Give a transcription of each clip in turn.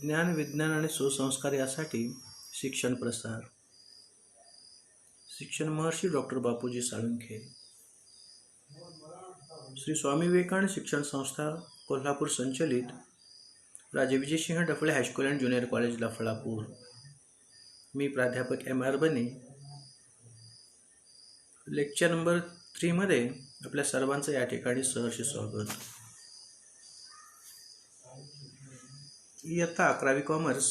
ज्ञान, विज्ञान आणि सुसंस्कार यासाठी शिक्षण प्रसार. शिक्षण महर्षी डॉक्टर बापूजी साळुंखे. श्री स्वामी विवेकानंद शिक्षण संस्था कोल्हापूर संचलित Raje Vijaysinh Daphale high school and junior college Lafalapur. मी प्राध्यापक M.R. बने. लेक्चर नंबर 3 मध्ये आपल्या सर्वांचं या ठिकाणी सहर्ष स्वागत. इयत्ता 11वी commerce,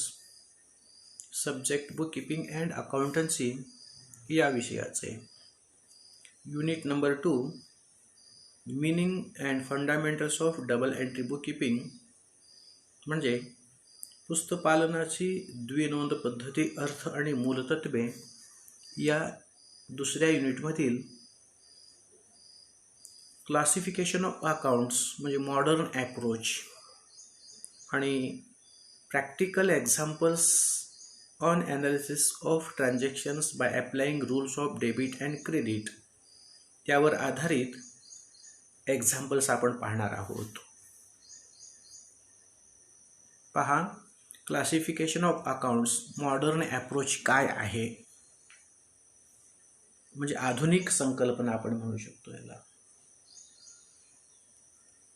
subject book keeping and accountancy या विषयाचे. Unit number 2, meaning and fundamentals of double entry book keeping, म्हणजे पुस्तपालनाची द्विनोंद पद्धती, अर्थ आणि मूलतत्वे या दुसऱ्या युनिटमधील क्लासिफिकेशन ऑफ अकाउंट्स म्हणजे मॉडर्न ॲप्रोच आणि practical examples on analysis of transactions by applying rules of debit and credit त्यावर आधारित एक्झाम्पल्स आपण पाहणार आहोत. पहा, classification of accounts modern approach काय आहे, म्हणजे आधुनिक संकल्पना आपण म्हणू शकतो याला.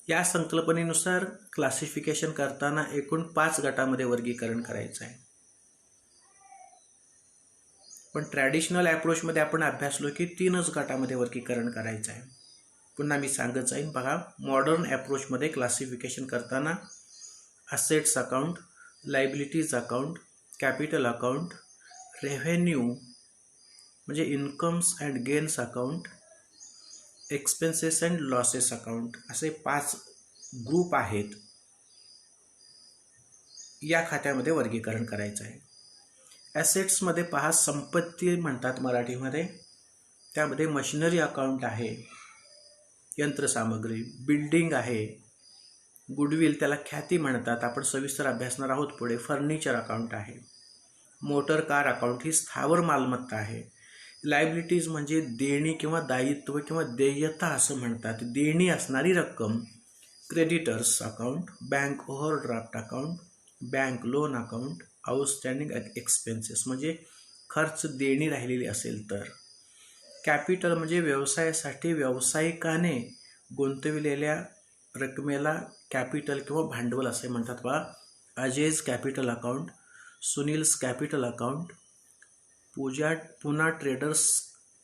या संकल्पनेनुसार क्लासिफिकेशन करताना एकूण 5 गटामध्ये वर्गीकरण करायचं आहे. पण ट्रॅडिशनल ॲप्रोचमध्ये आपण अभ्यासलो की 3च गटामध्ये वर्गीकरण करायचं आहे. पुन्हा मी सांगत जाईन. बघा, मॉडर्न ॲप्रोचमध्ये क्लासिफिकेशन करताना assets account, liabilities account, capital account, revenue म्हणजे incomes and gains account, expenses and losses account असे 5 ग्रुप आहेत. या खात्यामध्ये वर्गीकरण करायचं आहे. ॲसेट्समध्ये पहा, संपत्ती म्हणतात मराठीमध्ये. त्यामध्ये मशिनरी अकाउंट आहे, यंत्रसामग्री, बिल्डिंग आहे, गुडविल त्याला ख्याती म्हणतात, आपण सविस्तर अभ्यासणार आहोत पुढे. फर्निचर अकाउंट आहे, मोटर कार अकाउंट ही स्थावर मालमत्ता आहे. लायबिलिटीज म्हणजे देणी किंवा दायित्व किंवा देयता असं म्हणतात, देणी असणारी रक्कम. Creditors account, bank overdraft account, bank loan account, outstanding expenses म्हणजे खर्च देणी राहिलेली असेल तर. कॅपिटल म्हणजे व्यवसायासाठी व्यावसायिकाने गुंतविलेल्या रकमेला कॅपिटल किंवा भांडवल असे म्हणतात. बघा, Ajay's capital account, Sunil's capital account, Poona traders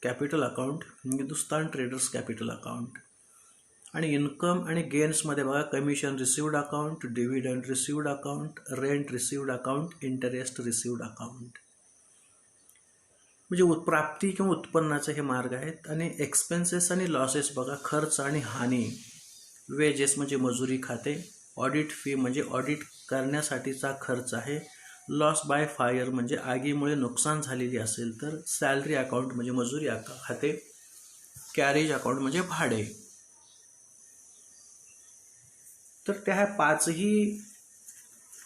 capital account, Hindustan traders capital account. आणि इन्कम आणि गेन्समध्ये बघा, commission received account, dividend received account, rent received account, interest received account. म्हणजे प्राप्ती किंवा उत्पन्नाचे हे मार्ग आहेत. आणि एक्सपेन्सेस आणि लॉसेस बघा, खर्च आणि हानी. वेजेस म्हणजे मजुरी खाते, ऑडिट फी म्हणजे ऑडिट करण्यासाठीचा खर्च आहे, लॉस बाय फायर म्हणजे आगीमुळे नुकसान झालेली असेल तर, सॅलरी अकाउंट म्हणजे मजुरी खाते, कॅरेज अकाउंट म्हणजे भाडे. तर त्या 5ही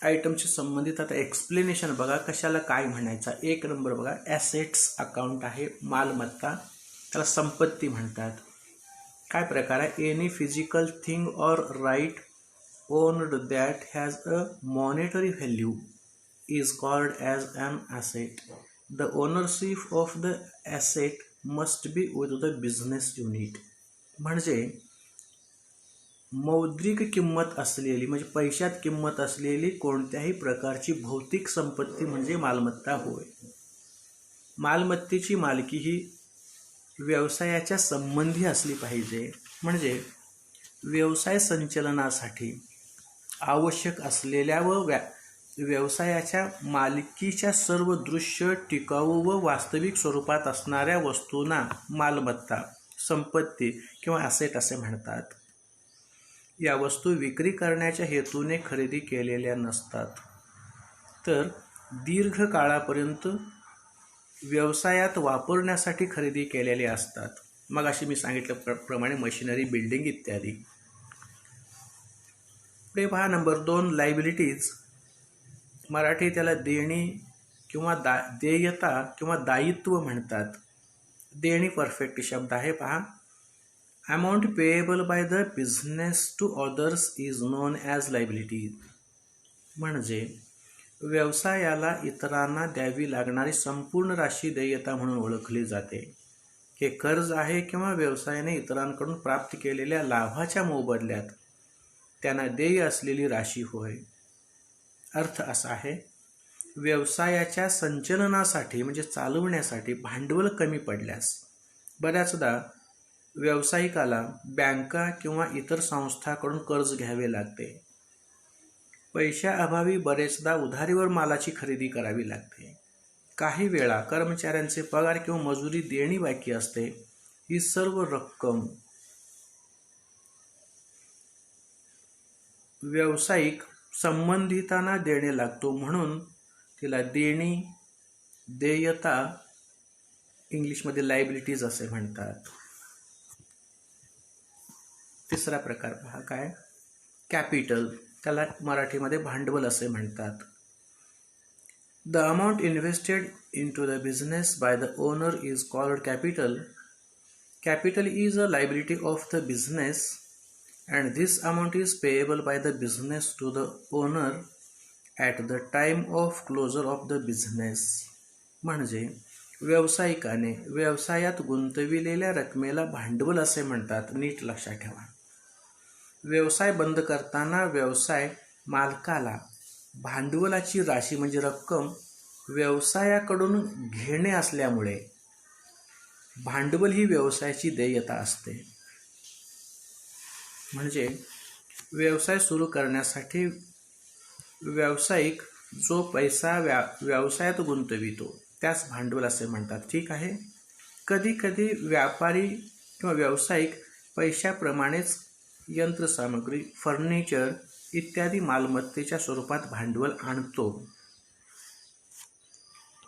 आयटमशी संबंधित आता एक्सप्लेनेशन बघा, कशाला काय म्हणायचा. 1 नंबर बघा, ॲसेट्स अकाउंट आहे, मालमत्ता, त्याला संपत्ती म्हणतात. काय प्रकार आहे? Any physical thing or right owned that has a monetary value is called as an asset. The ownership of the asset must be with the business unit. म्हणजे मौद्रिक किंमत असलेली म्हणजे पैशात किंमत असलेली कोणत्याही प्रकारची भौतिक संपत्ती म्हणजे मालमत्ता होय. मालमत्तेची मालकी ही व्यवसायाच्या संबंधी असली पाहिजे. म्हणजे व्यवसाय संचालनासाठी आवश्यक असलेल्या व व्यवसायाच्या मालकीच्या सर्व दृश्य, टिकाऊ व वास्तविक स्वरूपात असणाऱ्या वस्तूंना मालमत्ता, संपत्ती किंवा ॲसेट असे म्हणतात. या वस्तू विक्री करण्याच्या हेतूने खरेदी केलेल्या नसतात, तर दीर्घ काळापर्यंत व्यवसायात वापरण्यासाठी खरेदी केलेल्या असतात. मग अशी मी सांगितल्याप्रमाणे मशिनरी, बिल्डिंग इत्यादी. पुढे पहा, नंबर 2, लायबिलिटीज. मराठी त्याला देणी किंवा देयता किंवा दायित्व म्हणतात. देणी परफेक्ट शब्द आहे. पहा, amount payable by the business to others is known as liability. म्हणजे व्यवसायाला इतरांना द्यावी लागणारी संपूर्ण राशी देयता म्हणून ओळखली जाते. हे कर्ज आहे किंवा व्यवसायाने इतरांकडून प्राप्त केलेल्या लाभाच्या मोबदल्यात त्यांना देय असलेली राशी होय. अर्थ असा आहे, व्यवसायाच्या संचलनासाठी म्हणजे चालवण्यासाठी भांडवल कमी पडल्यास बऱ्याचदा व्यावसायिकाला बँका किंवा इतर संस्थांकडून कर्ज घ्यावे लागते. पैशाअभावी बरेचदा उधारीवर मालाची खरेदी करावी लागते. काही वेळा कर्मचाऱ्यांचे पगार किंवा मजुरी देणी बाकी असते. ही सर्व रक्कम व्यावसायिक संबंधितांना देणे लागतो, म्हणून तिला देणी, देयता, इंग्लिशमध्ये लायबिलिटीज असे म्हणतात. तिसरा प्रकार पहा काय, कॅपिटल, त्याला मराठीमध्ये भांडवल असे म्हणतात. The amount invested into the business by the owner is called capital. Capital is a liability of the business and this amount is payable by the business to the owner at the time of closure of the business. म्हणजे व्यावसायिकाने व्यवसायात गुंतविलेल्या रकमेला भांडवल असे म्हणतात. नीट लक्षात ठेवा. व्यवसाय बंद करताना व्यवसाय मालकाला भांडवलाची राशी म्हणजे रक्कम व्यवसायाकडून घेणे असल्यामुळे भांडवल ही व्यवसायाची देयता असते. म्हणजे व्यवसाय सुरू करण्यासाठी व्यावसायिक जो पैसा व्यवसायात गुंतवितो त्यास भांडवल असे म्हणतात. ठीक आहे. कधी कधी व्यापारी किंवा व्यावसायिक पैशाप्रमाणेच यंत्रसामग्री, फर्निचर इत्यादी मालमत्तेच्या स्वरूपात भांडवल आणतो.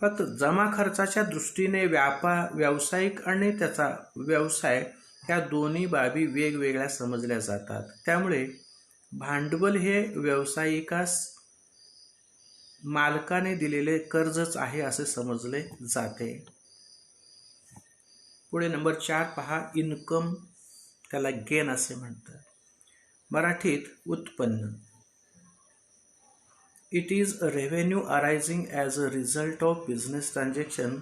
फक्त जमा खर्चाच्या दृष्टीने व्यावसायिक आणि त्याचा व्यवसाय या दोन्ही बाबी वेगवेगळ्या समजल्या जातात. त्यामुळे भांडवल हे व्यावसायिकास मालकाने दिलेले कर्जच आहे असे समजले जाते. पुढे नंबर 4 पहा, इन्कम, त्याला गेन असे म्हणतात. मराठीत उत्पन्न. It is a revenue arising as a result of business transaction.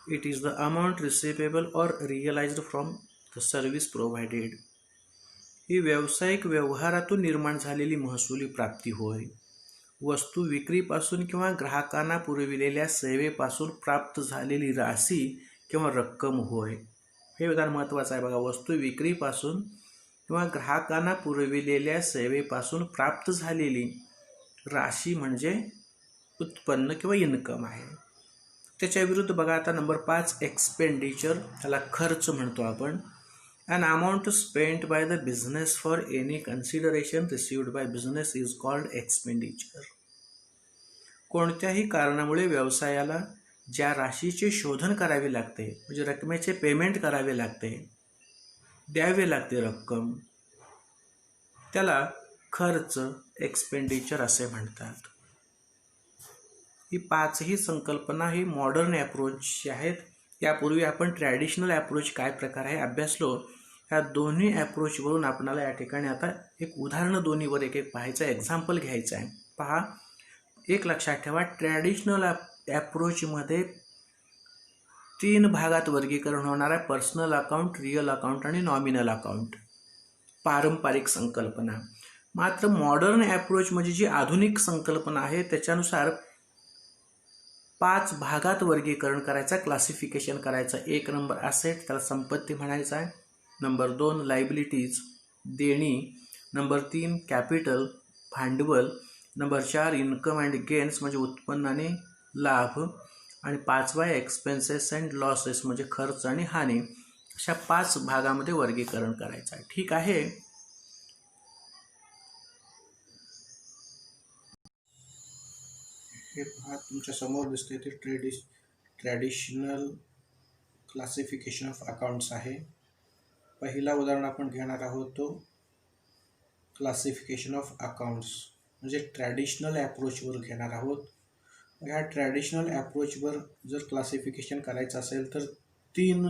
It is the amount receivable or realized from the service provided. ही व्यावसायिक व्यवहारातून निर्माण झालेली महसुली प्राप्ती होय. वस्तू विक्रीपासून किंवा ग्राहकांना पुरविलेल्या सेवेपासून प्राप्त झालेली राशी किंवा रक्कम होय. हे उदाहरण महत्त्वाचं आहे बघा. वस्तू विक्रीपासून किंवा ग्राहकांना पुरविलेल्या सेवेपासून प्राप्त झालेली राशी म्हणजे उत्पन्न किंवा इन्कम आहे. त्याच्या विरुद्ध बघा आता नंबर 5, एक्सपेंडिचर, त्याला खर्च म्हणतो आपण. An amount spent by the business for any consideration received by business is called expenditure. कोणत्याही कारणामुळे व्यवसायाला ज्या राशीचे शोधन करावे लागते म्हणजे रकमेचे पेमेंट करावे लागते, द्यावे लागते रक्कम, त्याला खर्च, एक्सपेंडिचर असे म्हणतात. ही 5ही संकल्पना ही मॉडर्न ॲप्रोच आहेत. यापूर्वी आपण ट्रॅडिशनल ॲप्रोच काय प्रकार आहे अभ्यासलो. ह्या दोन्ही ॲप्रोचवरून आपल्याला या ठिकाणी आता एक उदाहरणं दोन्हीवर एक एक पाहायचं, एक्झाम्पल घ्यायचं आहे. पहा, एक लक्षात ठेवा, ट्रॅडिशनल ॲप्रोचमध्ये 3 भागात वर्गीकरण होणार आहे. पर्सनल अकाउंट, रिअल अकाउंट आणि नॉमिनल अकाउंट, पारंपरिक संकल्पना. मात्र मॉडर्न ॲप्रोच म्हणजे जी आधुनिक संकल्पना आहे त्याच्यानुसार 5 भागात वर्गीकरण करायचं, क्लासिफिकेशन करायचं. 1 नंबर ॲसेट, त्याला संपत्ती म्हणायचं आहे. नंबर 2 लायबिलिटीज, देणी. नंबर 3 कॅपिटल, भांडवल. नंबर 4 इन्कम अँड गेन्स म्हणजे उत्पन्न आणि लाभ. आणि 5वा एक्सपेन्सेस अँड लॉसेस म्हणजे खर्च आणि हानी. अशा 5 भागामध्ये वर्गीकरण करायचं आहे. ठीक आहे. हे पहा, तुमच्या समोर दिसते ते ट्रॅडिशनल क्लासिफिकेशन ऑफ अकाउंट्स आहे. पहिला उदाहरण आपण घेणार आहोत तो क्लासिफिकेशन ऑफ अकाउंट्स म्हणजे ट्रॅडिशनल ॲप्रोचवर घेणार आहोत. ह्या ट्रॅडिशनल ॲप्रोचवर जर क्लासिफिकेशन करायचं असेल तर 3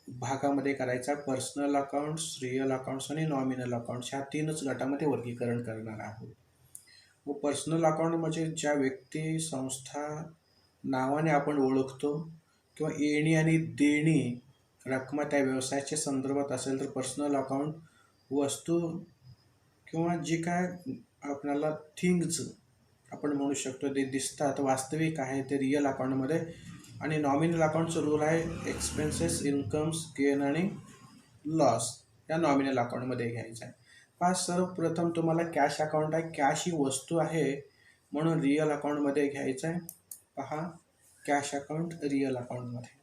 भागामध्ये करायचा. पर्सनल अकाउंट्स, रिअल अकाउंट्स आणि नॉमिनल अकाउंट्स ह्या 3च गटामध्ये वर्गीकरण करणार आहोत. व पर्सनल अकाउंट म्हणजे ज्या व्यक्ती संस्था नावाने आपण ओळखतो किंवा येणी आणि देणी रक्कम त्या व्यवसायाच्या संदर्भात असेल तर पर्सनल अकाउंट वस्तू किंवा जे काय आपल्याला थिंग्स आपण म्हणू शकतो ते दिसतात वास्तविक आहे ते रिअल अकाउंटमध्ये. आणि नॉमिनल अकाउंटचं रूल आहे एक्सपेन्सेस, इन्कम्स, गेन आणि लॉस या नॉमिनल अकाउंटमध्ये घ्यायचं आहे. सर्वप्रथम तुम्हाला कॅश अकाउंट आहे, कॅश ही वस्तू आहे म्हणून रिअल अकाउंटमध्ये घ्यायचं आहे. पहा कॅश अकाउंट रिअल अकाउंटमध्ये.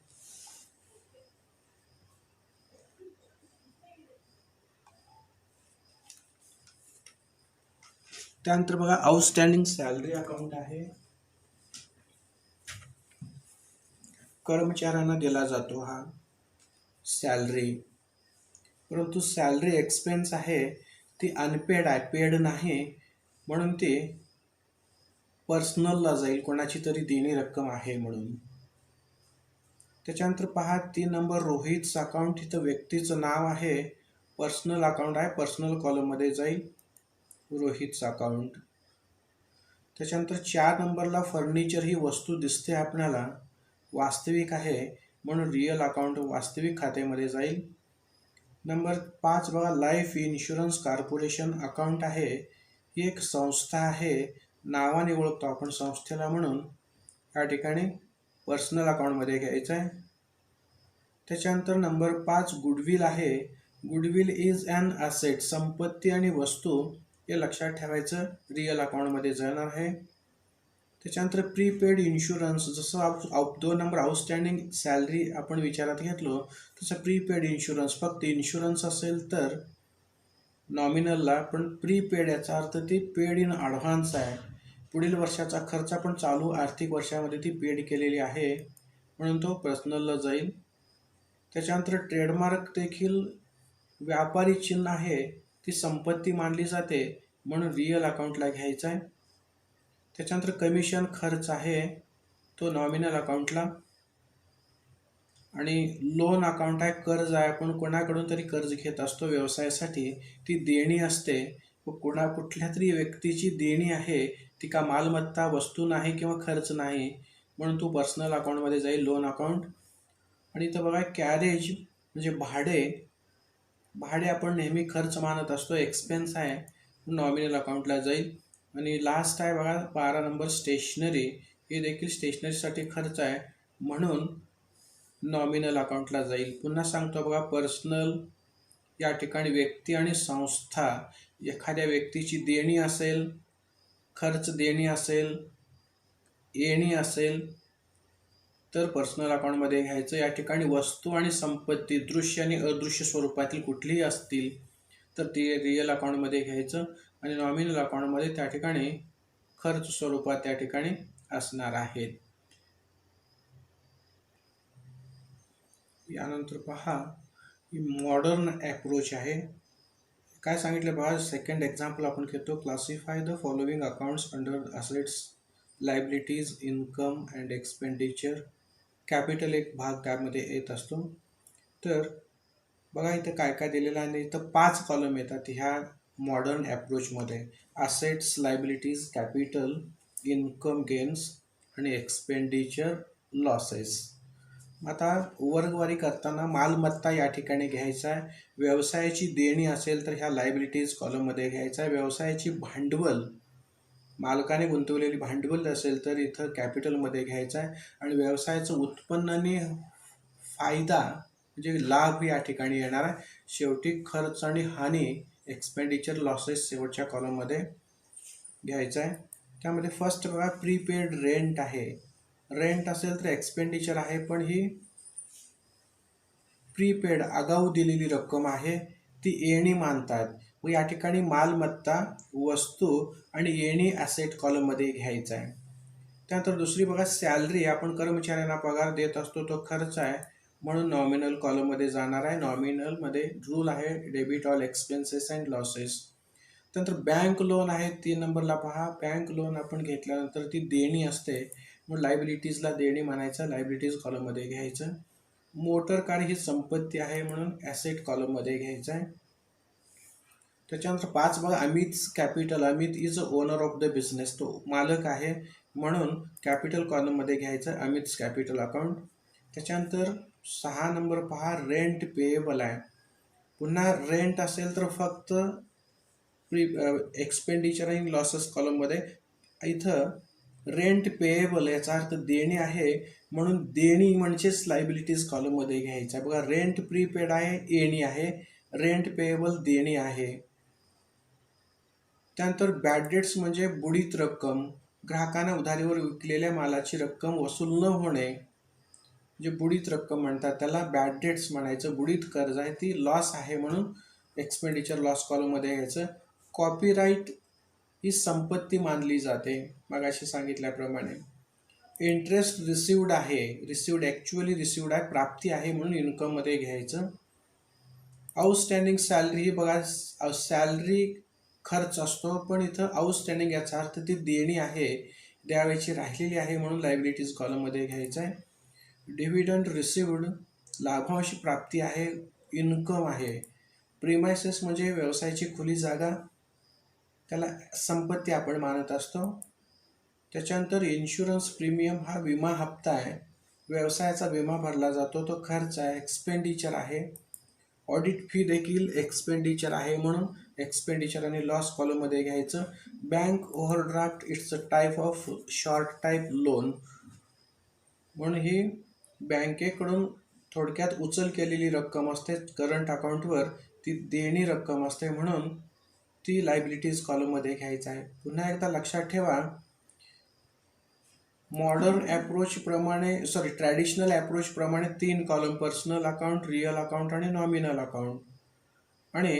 त्यानंतर बघा आउटस्टँडिंग सॅलरी अकाउंट आहे, कर्मचाऱ्यांना दिला जातो हा सॅलरी, परंतु सॅलरी एक्सपेन्स आहे ती अनपेड आहे, पेड नाही म्हणून ती पर्सनलला जाईल, कोणाची तरी देणी रक्कम आहे म्हणून. त्याच्यानंतर पहा 3 नंबर रोहितचं अकाउंट, इथं व्यक्तीचं नाव आहे, पर्सनल अकाउंट आहे, पर्सनल कॉलममध्ये जाईल रोहितचं अकाउंट. त्याच्यानंतर 4 नंबरला फर्निचर ही वस्तू दिसते आपल्याला, वास्तविक आहे म्हणून रिअल अकाउंट वास्तविक खात्यामध्ये जाईल. नंबर 5 बघा लाईफ इन्शुरन्स कॉर्पोरेशन अकाउंट आहे, ही एक संस्था आहे, नावाने ओळखतो आपण संस्थेला म्हणून या ठिकाणी पर्सनल अकाउंटमध्ये घ्यायचं आहे. त्याच्यानंतर नंबर 5 गुडविल आहे, गुडविल इज ॲन ॲसेट, संपत्ती आणि वस्तू हे लक्षात ठेवायचं, रिअल अकाउंटमध्ये जाणार आहे. त्याच्यानंतर प्रीपेड इन्शुरन्स, जसं 2 नंबर आउटस्टँडिंग सॅलरी आपण विचारात घेतलो तसं प्रीपेड इन्शुरन्स, फक्त इन्शुरन्स असेल तर नॉमिनलला, पण प्रीपेड याचा अर्थ ती पेड इन ॲडव्हान्स आहे, पुढील वर्षाचा खर्च पण चालू आर्थिक वर्षामध्ये ती पेड केलेली आहे म्हणून तो पर्सनलला जाईल. त्याच्यानंतर ट्रेडमार्क देखील व्यापारी चिन्ह आहे, ती संपत्ती मानली जाते म्हणून रिअल अकाउंटला घ्यायचा आहे. त्याच्यानंतर कमिशन खर्च आहे तो नॉमिनल अकाउंटला. आणि लोन अकाउंट आहे, कर्ज आहे, आपण कोणाकडून तरी कर्ज घेत असतो व्यवसायासाठी, ती देणी असते व कुठल्या तरी व्यक्तीची देणी आहे, ती का मालमत्ता वस्तू नाही किंवा खर्च नाही म्हणून तो पर्सनल अकाउंटमध्ये जाईल, लोन अकाउंट. आणि इथं बघा कॅरेज म्हणजे भाडे आपण नेहमी खर्च मानत असतो, एक्सपेन्स आहे नॉमिनल अकाउंटला जाईल. आणि लास्ट आहे बघा 12 नंबर स्टेशनरी, हे देखील स्टेशनरीसाठी खर्च आहे म्हणून नॉमिनल अकाउंटला जाईल. पुन्हा सांगतो बघा पर्सनल या ठिकाणी व्यक्ती आणि संस्था, एखाद्या व्यक्तीची देणी असेल, खर्च देणी असेल, येणी असेल तर पर्सनल अकाउंटमध्ये घ्यायचं. या ठिकाणी वस्तू आणि संपत्ती दृश्य आणि अदृश्य स्वरूपातील कुठलीही असतील तर ती रिअल अकाउंटमध्ये घ्यायचं आणि नॉमिनल अकाउंटमध्ये त्या ठिकाणी खर्च स्वरूपात त्या ठिकाणी असणार आहेत. यानंतर पहा मॉडर्न अप्रोच आहे, काय सांगितलं बघा. सेकंड एक्झाम्पल आपण घेतो, classify the following accounts under assets, liabilities, income and expenditure. Capital एक भाग त्यामध्ये येत असतो. तर बघा इथं काय काय दिलेलं आहे, इथं 5 कॉलम येतात ह्या मॉडर्न अप्रोचमध्ये, assets, liabilities, capital, income gains आणि एक्सपेंडिचर लॉसेस. आता वर्गवारी करताना मालमत्ता या ठिकाणी घ्यायचा आहे, व्यवसायाची देणी असेल तर ह्या लायबिलिटीज कॉलममध्ये घ्यायचा आहे, व्यवसायाची भांडवल मालकाने गुंतवलेली भांडवल असेल तर इथं कॅपिटलमध्ये घ्यायचं आहे, आणि व्यवसायाचं उत्पन्न आणि फायदा म्हणजे लाभ या ठिकाणी येणार आहे. शेवटी खर्च आणि हानी एक्सपेंडिचर लॉसेस शेवटच्या कॉलममध्ये घ्यायचं आहे. त्यामध्ये फर्स्ट बघा प्रीपेड रेंट आहे, रेंट असेल तर एक्सपेंडिचर आहे, पण ही प्रीपेड आगाऊ दिलेली रक्कम आहे, ती येणी मानतात व या ठिकाणी मालमत्ता वस्तू आणि येणी ॲसेट कॉलममध्ये घ्यायचं आहे. त्यानंतर दुसरी बघा सॅलरी, आपण कर्मचाऱ्यांना पगार देत असतो, तो खर्च आहे म्हणून नॉमिनल कॉलममध्ये जाणार आहे. नॉमिनलमध्ये रूल आहे debit all expenses and losses. त्यानंतर बँक लोन आहे 3 नंबरला पहा, बँक लोन आपण घेतल्यानंतर ती देणी असते मग लायबिलिटीजला देणी म्हणायचं, लायबिलिटीज कॉलममध्ये घ्यायचं. मोटर कार ही संपत्ती आहे म्हणून ॲसेट कॉलममध्ये घ्यायचं आहे. त्याच्यानंतर 5 बघा, Amit's capital. Amit is a owner of the business, तो मालक आहे म्हणून कॅपिटल कॉलममध्ये घ्यायचं अमित's कॅपिटल अकाउंट. त्याच्यानंतर 6 नंबर पहा, रेंट पेएबल आहे. पुन्हा रेंट असेल तर फक्त एक्सपेंडिचर आणि लॉसेस कॉलममध्ये. इथं रेंट पेएबल याचा अर्थ देणी आहे म्हणून देणी म्हणजेच लायबिलिटीज कॉलममध्ये घ्यायचं आहे. बघा, रेंट प्रीपेड आहे, एणी आहे, रेंट पेएबल देणी आहे. त्यानंतर बॅड डेट्स म्हणजे बुडीत रक्कम, ग्राहकांना उधारीवर विकलेल्या मालाची रक्कम वसूल न होणे, जे बुडीत रक्कम म्हणतात त्याला बॅड डेट्स म्हणायचं. बुडीत कर्ज आहे, ती लॉस आहे म्हणून एक्सपेंडिचर लॉस कॉलममध्ये घ्यायचं. कॉपीराईट ही संपत्ती मानली जाते मगाशी सांगितल्याप्रमाणे. इंटरेस्ट रिसिवड आहे, रिसिवड ॲक्च्युअली रिसिवड आहे, प्राप्ती आहे म्हणून इन्कममध्ये घ्यायचं. आउटस्टँडिंग सॅलरी ही बघा, सॅलरी खर्च असतो पण इथं आउटस्टँडिंग याचा अर्थ ती देणी आहे, द्यावयाची राहिलेली आहे म्हणून लायबिलिटीज कॉलममध्ये घ्यायचं आहे. डिव्हिडंड रिसिवड, लाभांश प्राप्ती आहे, इन्कम आहे. प्रिमायसेस म्हणजे व्यवसायाची खुली जागा, त्याला संपत्ती आपण मानत असतो. त्याच्यानंतर इन्शुरन्स प्रीमियम हा विमा हप्ता आहे, व्यवसायाचा विमा भरला जातो, तो खर्च आहे, एक्सपेंडिचर आहे. ऑडिट फी देखील एक्सपेंडिचर आहे म्हणून एक्सपेंडिचर आणि लॉस कॉलममध्ये घ्यायचं. Bank overdraft it's a type of short type loan, म्हणून ही बँकेकडून थोडक्यात उचल केलेली रक्कम असते करंट अकाउंटवर, ती देणी रक्कम असते म्हणून ती लायबिलिटीज कॉलममध्ये घ्यायचं आहे. पुन्हा एकदा लक्षात ठेवा, मॉडर्न अप्रोच प्रमाणे ट्रॅडिशनल अप्रोच प्रमाणे 3 column, personal account, real account आणि नॉमिनल अकाउंट. आणि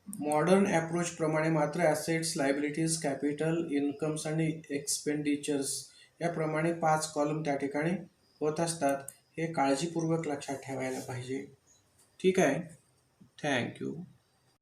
मॉडर्न अप्रोच प्रमाणे मात्र ॲसेट्स, लायबिलिटीज, कॅपिटल, इन्कम्स आणि एक्सपेंडिचर्स याप्रमाणे 5 कॉलम त्या ठिकाणी होत असतात. हे काळजीपूर्वक लक्षात ठेवायला पाहिजे. ठीक आहे, थँक्यू.